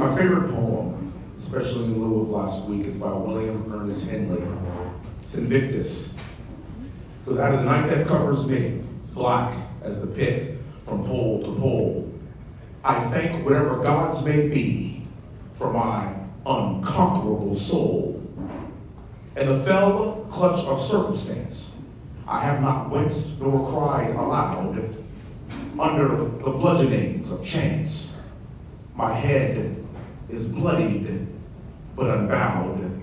My favorite poem, especially in lieu of last week, is by William Ernest Henley. It's Invictus. It goes, out of the night that covers me, black as the pit from pole to pole, I thank whatever gods may be for my unconquerable soul. In the fell clutch of circumstance, I have not winced nor cried aloud. Under the bludgeonings of chance, my head is bloodied but unbowed.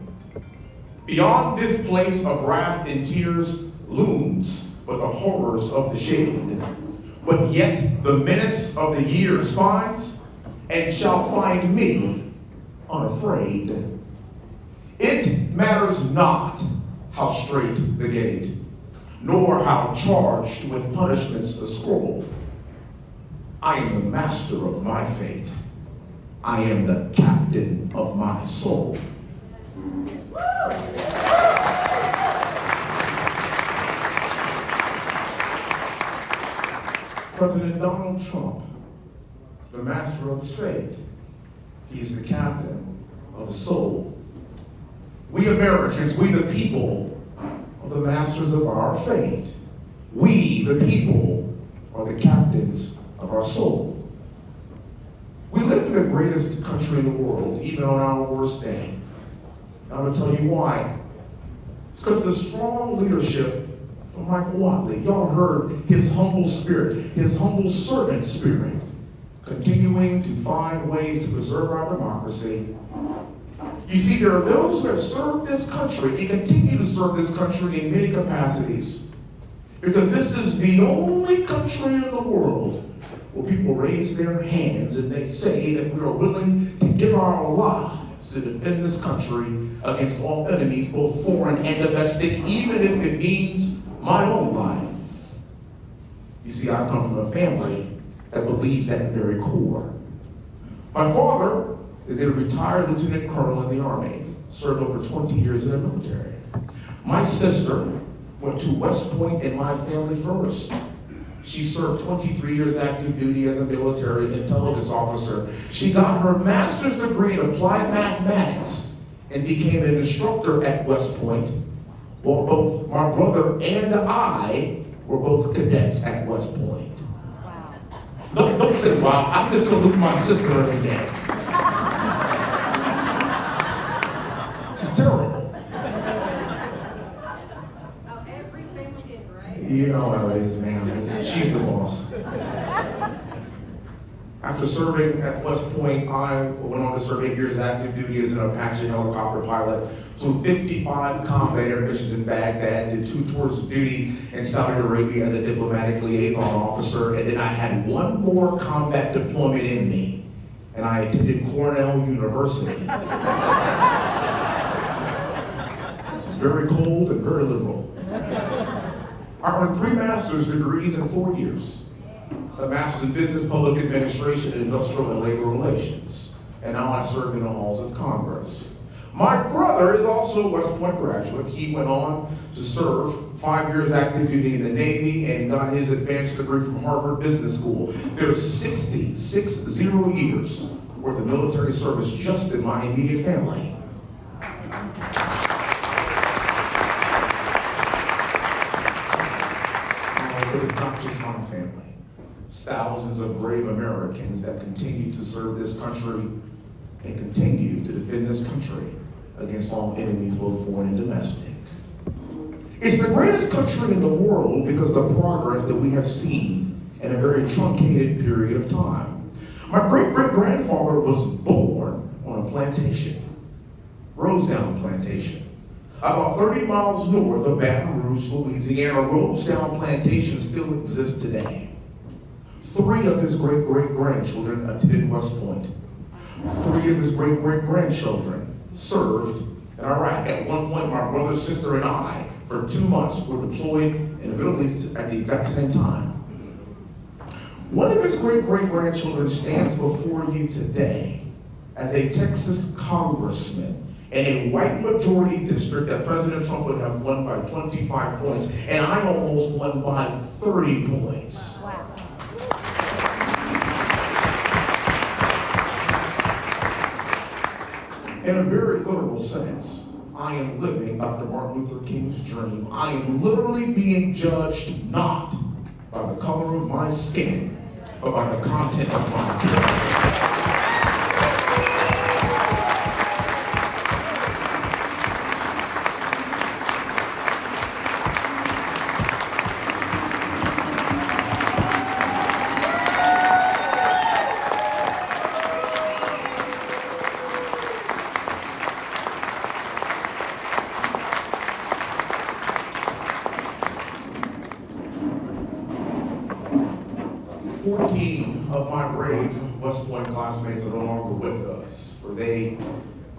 Beyond this place of wrath and tears looms but the horrors of the shade. But yet the menace of the years finds and shall find me unafraid. It matters not how straight the gate, nor how charged with punishments the scroll. I am the master of my fate. I am the captain of my soul. President Donald Trump is the master of his fate. He's the captain of his soul. We Americans, we the people, are the masters of our fate. We, the people, are the captains of our soul. We live in the greatest country in the world, even on our worst day. And I'm going to tell you why. It's because of the strong leadership from Michael Watley. Y'all heard his humble spirit, his humble servant spirit, continuing to find ways to preserve our democracy. You see, there are those who have served this country and continue to serve this country in many capacities, because this is the only country in the world where people raise their hands and they say that we are willing to give our lives to defend this country against all enemies, both foreign and domestic, even if it means my own life. You see, I come from a family that believes at the very core. My father is a retired lieutenant colonel in the Army, served over 20 years in the military. My sister went to West Point in my family first. She served 23 years active duty as a military intelligence officer. She got her master's degree in applied mathematics and became an instructor at West Point, while both my brother and I were both cadets at West Point. Wow. Don't say wow, I just salute my sister every day. It's terrible. You know how it is, man. She's the boss. After serving at West Point, I went on to serve 8 years active duty as an Apache helicopter pilot. Flew 55 combat air missions in Baghdad, did 2 tours of duty in Saudi Arabia as a diplomatic liaison officer, and then I had one more combat deployment in me, and I attended Cornell University. It's very cold and very liberal. I earned 3 master's degrees in 4 years. A master's in business, public administration, industrial and labor relations. And now I serve in the halls of Congress. My brother is also a West Point graduate. He went on to serve 5 years active duty in the Navy and got his advanced degree from Harvard Business School. There's 60 years worth of military service just in my immediate family. But it's not just my family. It's thousands of brave Americans that continue to serve this country and continue to defend this country against all enemies, both foreign and domestic. It's the greatest country in the world because of the progress that we have seen in a very truncated period of time. My great-great-grandfather was born on a plantation, Rosedown Plantation. About 30 miles north of Baton Rouge, Louisiana, Rosedown Plantation still exists today. 3 of his great-great-grandchildren attended West Point. 3 of his great-great-grandchildren served in Iraq. At one point, my brother, sister, and I, for 2 months, were deployed in the Middle East at the exact same time. One of his great-great-grandchildren stands before you today as a Texas congressman in a white majority district that President Trump would have won by 25 points, and I almost won by 30 points. Wow. In a very literal sense, I am living Dr. Martin Luther King's dream. I am literally being judged not by the color of my skin, but by the content of my character. 14 of my brave West Point classmates are no longer with us, for they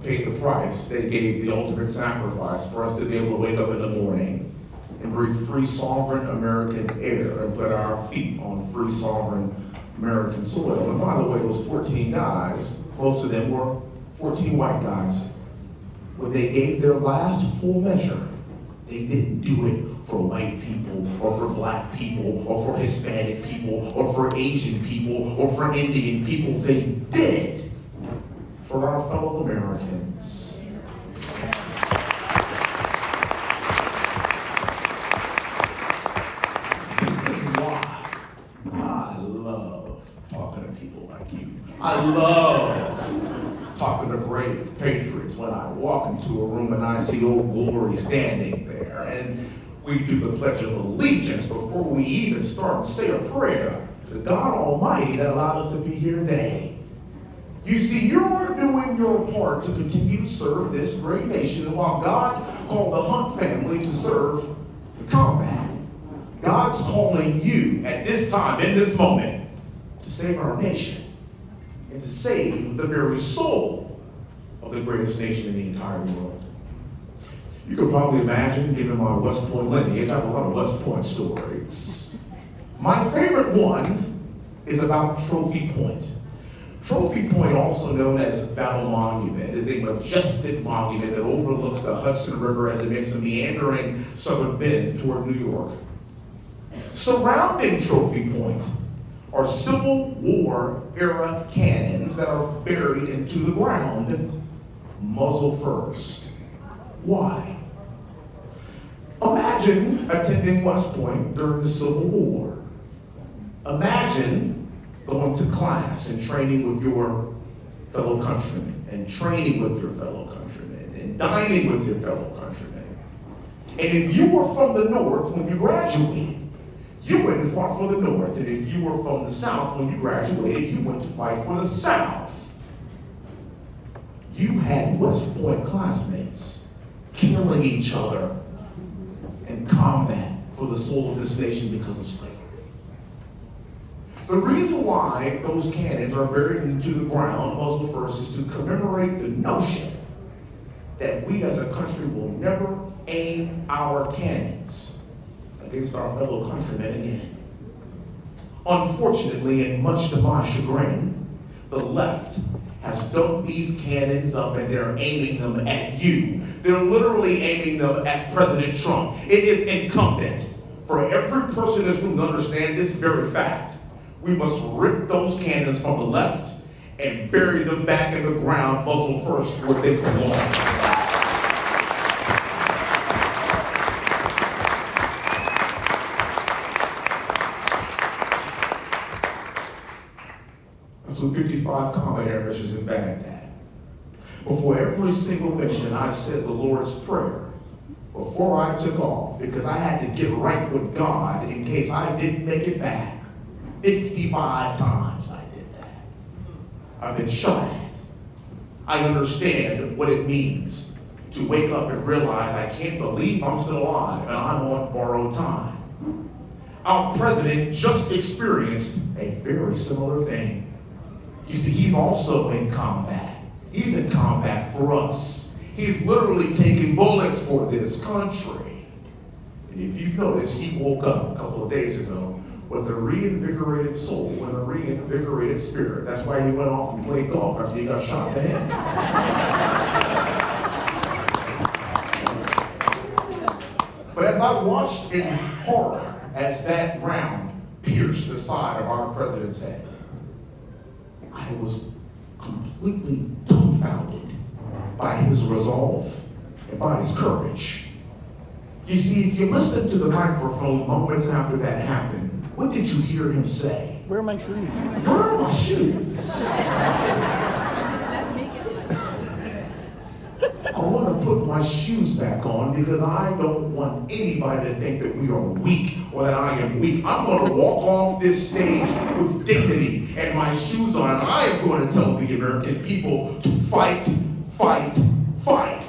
paid the price. They gave the ultimate sacrifice for us to be able to wake up in the morning and breathe free, sovereign American air and put our feet on free, sovereign American soil. And by the way, those 14 guys, most of them were 14 white guys. When they gave their last full measure, they didn't do it for white people, or for black people, or for Hispanic people, or for Asian people, or for Indian people. They did it for our fellow Americans. This is why I love talking to people like you. I love talking to brave patriots when I walk into a room and I see Old Glory standing there, and we do the Pledge of Allegiance before we even start to say a prayer to God Almighty that allowed us to be here today. You see, you're doing your part to continue to serve this great nation, and while God called the Hunt family to serve the combat, God's calling you at this time, in this moment, to save our nation and to save the very soul of the greatest nation in the entire world. You could probably imagine, given my West Point lineage, I have a lot of West Point stories. My favorite one is about Trophy Point. Trophy Point, also known as Battle Monument, is a majestic monument that overlooks the Hudson River as it makes a meandering southern bend toward New York. Surrounding Trophy Point are Civil War era cannons that are buried into the ground, muzzle first. Why? Imagine attending West Point during the Civil War. Imagine going to class and training with your fellow countrymen, and training with your fellow countrymen, and dining with your fellow countrymen. And if you were from the North when you graduated, you went and fought for the North. And if you were from the South when you graduated, you went to fight for the South. You had West Point classmates killing each other in combat for the soul of this nation because of slavery. The reason why those cannons are buried into the ground, muzzle first, is to commemorate the notion that we as a country will never aim our cannons against our fellow countrymen again. Unfortunately, and much to my chagrin, the left has dug these cannons up and they're aiming them at you. They're literally aiming them at President Trump. It is incumbent for every person in this room to understand this very fact. We must rip those cannons from the left and bury them back in the ground, muzzle first, where they belong. With 55 combat air missions in Baghdad. Before every single mission, I said the Lord's Prayer before I took off, because I had to get right with God in case I didn't make it back. 55 times I did that. I've been shot at. I understand what it means to wake up and realize I can't believe I'm still alive and I'm on borrowed time. Our president just experienced a very similar thing. You see, he's also in combat. He's in combat for us. He's literally taking bullets for this country. And if you've noticed, he woke up a couple of days ago with a reinvigorated soul and a reinvigorated spirit. That's why he went off and played golf after he got shot in the head. But as I watched in horror as that round pierced the side of our president's head, I was completely dumbfounded by his resolve and by his courage. You see, if you listen to the microphone moments after that happened, what did you hear him say? Where are my shoes? Where are my shoes? I want to put my shoes back on because I don't want anybody to think that we are weak or that I am weak. I'm going to walk off this stage with dignity and my shoes on. And I am going to tell the American people to fight, fight, fight.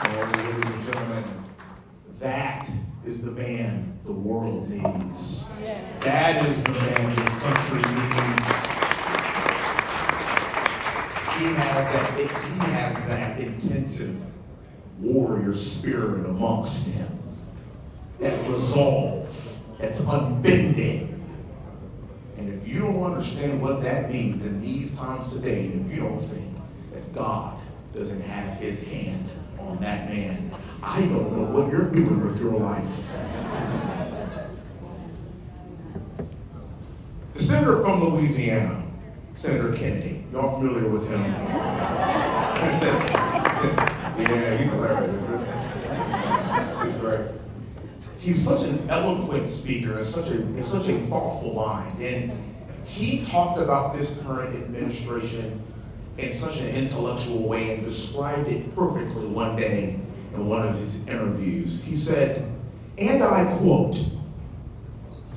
Ladies and gentlemen, that is the man the world needs. That is the man this country needs. He has that intensive warrior spirit amongst him. That resolve, that's unbending. And if you don't understand what that means in these times today, and if you don't think that God doesn't have his hand on that man, I don't know what you're doing with your life. The senator from Louisiana, Senator Kennedy, y'all familiar with him? Yeah, he's hilarious. He's great. He's such an eloquent speaker and such a thoughtful mind. And he talked about this current administration in such an intellectual way and described it perfectly one day in one of his interviews. He said, and I quote,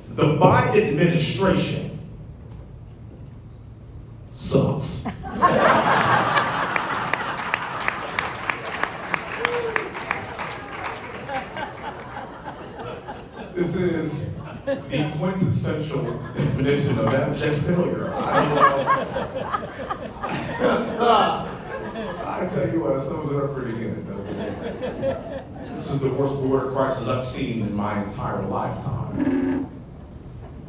"The Biden administration sucks." This is the quintessential definition of abject failure. I tell you what, it sums it up pretty good, doesn't it? This is the worst border crisis I've seen in my entire lifetime.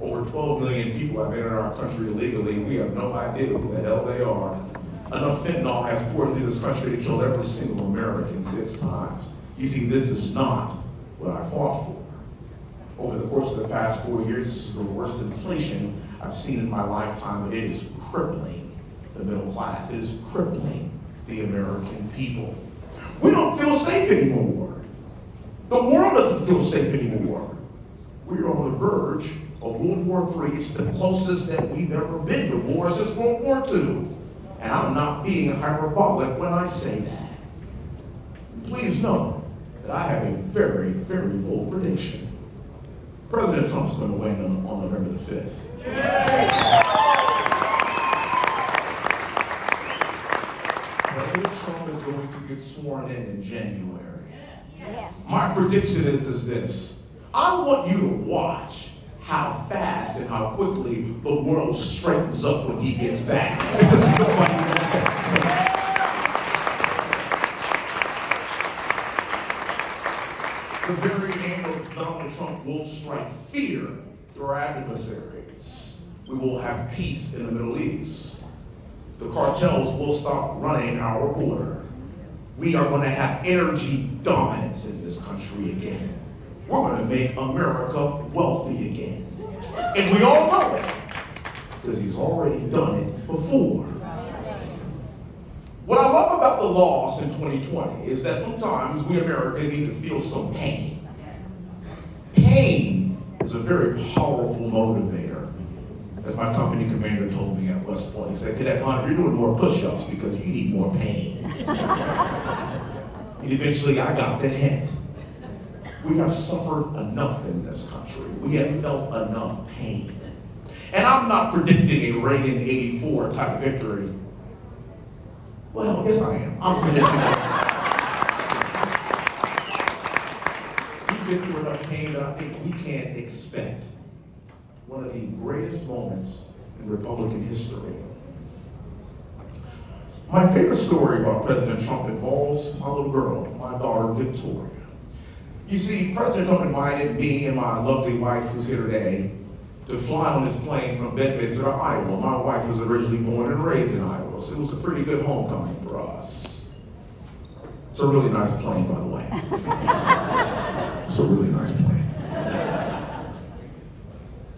Over 12 million people have entered our country illegally. We have no idea who the hell they are. Enough fentanyl has poured into this country to kill every single American 6 times. You see, this is not what I fought for. Over the course of the past 4 years, this is the worst inflation I've seen in my lifetime, but it is crippling the middle class. It is crippling the American people. We don't feel safe anymore. The world doesn't feel safe anymore. We're on the verge of World War III. It's the closest that we've ever been to war since World War II. And I'm not being hyperbolic when I say that. Please know that I have a very, very bold prediction. President Trump's going to win on November the 5th. President Trump is going to get sworn in January. My prediction is this. I want you to watch how fast and how quickly the world straightens up when he gets back. Because nobody wants that. The very name of Donald Trump will strike fear through our adversaries. We will have peace in the Middle East. The cartels will stop running our border. We are going to have energy dominance in this country again. We're going to make America wealthy again. And we all know it, because he's already done it before. What I love about the loss in 2020 is that sometimes we Americans need to feel some pain. Pain is a very powerful motivator. As my company commander told me at West Point, he said, "Cadet Hunter, you're doing more push-ups because you need more pain." And eventually I got the hint. We have suffered enough in this country. We have felt enough pain. And I'm not predicting a Reagan 84 type victory. Well, yes I am. I'm predicting we've been through enough pain that I think we can't expect one of the greatest moments in Republican history. My favorite story about President Trump involves my little girl, my daughter Victoria. You see, President Trump invited me and my lovely wife, who's here today, to fly on his plane from Bedminster to Iowa. My wife was originally born and raised in Iowa, so it was a pretty good homecoming for us. It's a really nice plane, by the way. It's a really nice plane.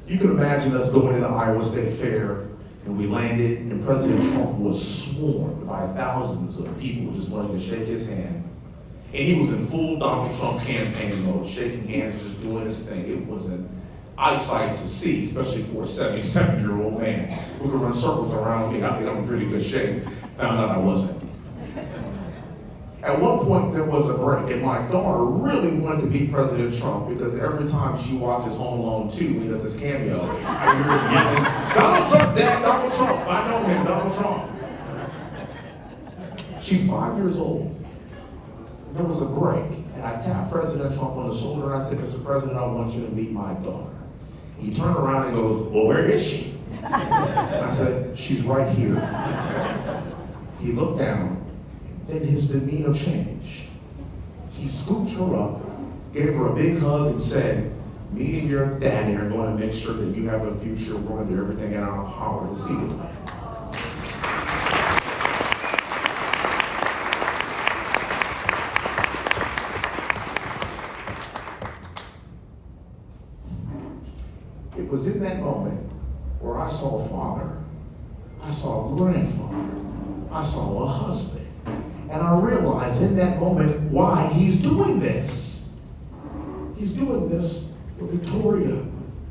You can imagine us going to the Iowa State Fair, and we landed, and President Trump was swarmed by thousands of people just wanting to shake his hand. And he was in full Donald Trump campaign mode, shaking hands, just doing his thing. It was an eyesight to see, especially for a 77-year-old man who could run circles around me. I think I'm in pretty good shape. Found out I wasn't. At one point, there was a break, and my daughter really wanted to be President Trump because every time she watches Home Alone 2, he does his cameo, I hear her yelling, "Donald Trump, Dad, Donald Trump, I know him, Donald Trump." She's 5 years old. And there was a break, and I tapped President Trump on the shoulder, and I said, "Mr. President, I want you to meet my daughter." He turned around and goes, "Well, where is she?" And I said, "She's right here." He looked down. Then his demeanor changed. He scooped her up, gave her a big hug, and said, "Me and your daddy are going to make sure that you have a future. We're going to do everything in our power to see it." It was in that moment where I saw a father, I saw a grandfather, I saw a husband. And I realized in that moment why he's doing this. He's doing this for Victoria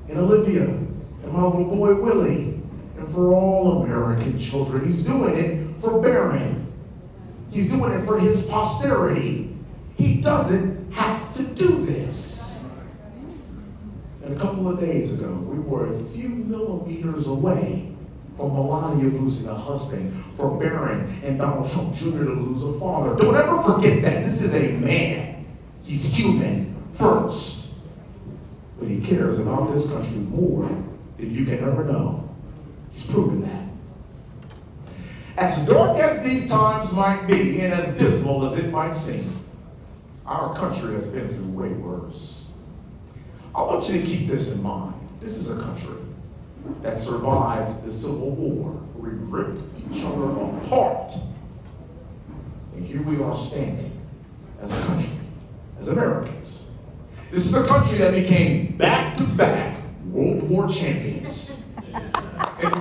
and Olivia and my little boy Willie and for all American children. He's doing it for Barron. He's doing it for his posterity. He doesn't have to do this. And a couple of days ago, we were a few millimeters away from Melania losing a husband, for Barron and Donald Trump Jr. to lose a father. Don't ever forget that. This is a man. He's human first. But he cares about this country more than you can ever know. He's proven that. As dark as these times might be, and as dismal as it might seem, our country has been through way worse. I want you to keep this in mind. This is a country that survived the Civil War, where we ripped each other apart. And here we are standing as a country, as Americans. This is a country that became back-to-back World War champions. And the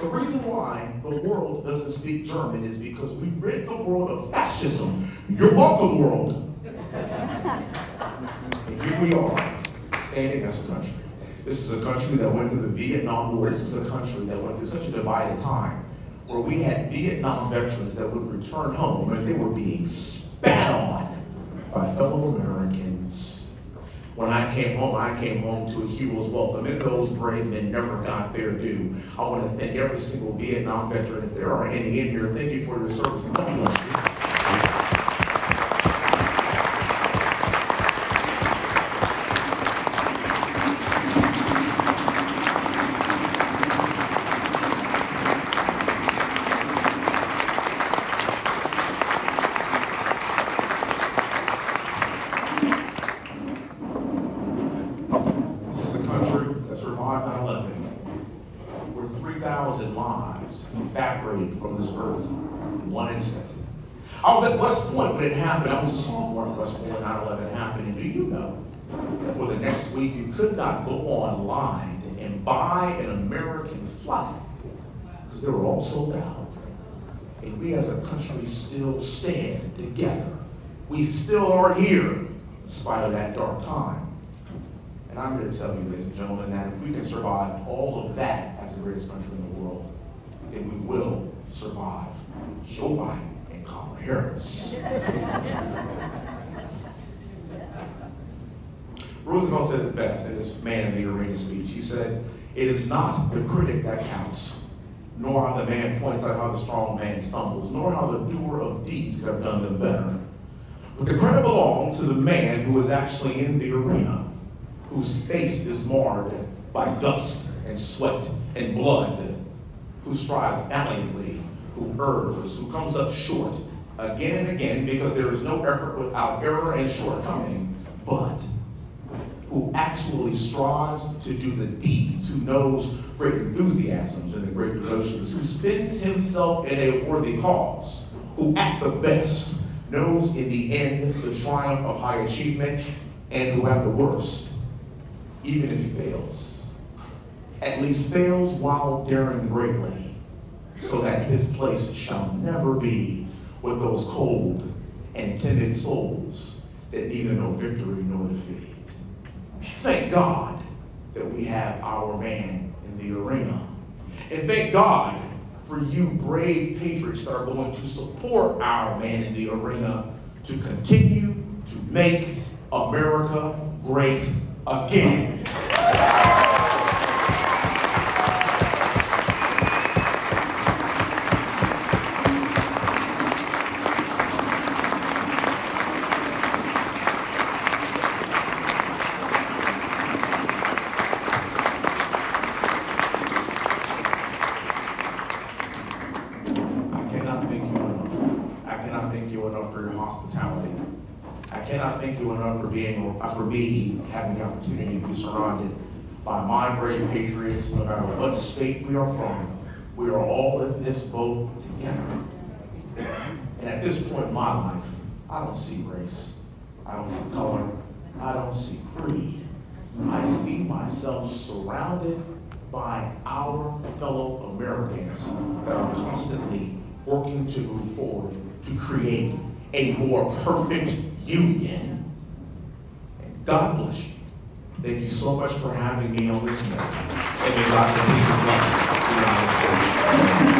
reason why the world doesn't speak German is because we rid the world of fascism. You're welcome, world. And here we are, standing as a country. This is a country that went through the Vietnam War. This is a country that went through such a divided time where we had Vietnam veterans that would return home and they were being spat on by fellow Americans. When I came home to a hero's welcome, and those brave men never got their due. I want to thank every single Vietnam veteran. If there are any in here, thank you for your service and God bless you. Evaporated from this earth in one instant. I was at West Point when it happened. I was a sophomore at West Point when 9/11 happened. And do you know that for the next week you could not go online and buy an American flag because they were all sold out. And we as a country still stand together. We still are here in spite of that dark time. And I'm here to tell you, ladies and gentlemen, that if we can survive all of that as the greatest country in the world, then we will survive Joe Biden and Kamala Harris. Roosevelt said it best in his Man in the Arena speech. He said, "It is not the critic that counts, nor how the man points out how the strong man stumbles, nor how the doer of deeds could have done them better. But the credit belongs to the man who is actually in the arena, whose face is marred by dust and sweat and blood, who strives valiantly, who errs, who comes up short again and again, because there is no effort without error and shortcoming, but who actually strives to do the deeds, who knows great enthusiasms and the great devotions, who spends himself in a worthy cause, who at the best knows in the end the triumph of high achievement, and who at the worst even if he fails, at least fails while daring greatly, so that his place shall never be with those cold and timid souls that neither know victory nor defeat. Thank God that we have our man in the arena. And thank God for you brave patriots that are going to support our man in the arena to continue to make America great again. For me, having the opportunity to be surrounded by my brave patriots, no matter what state we are from, we are all in this boat together. And at this point in my life, I don't see race, I don't see color, I don't see creed. I see myself surrounded by our fellow Americans that are constantly working to move forward to create a more perfect union. God bless you. Thank you so much for having me on this morning. And may God continue to bless the United States.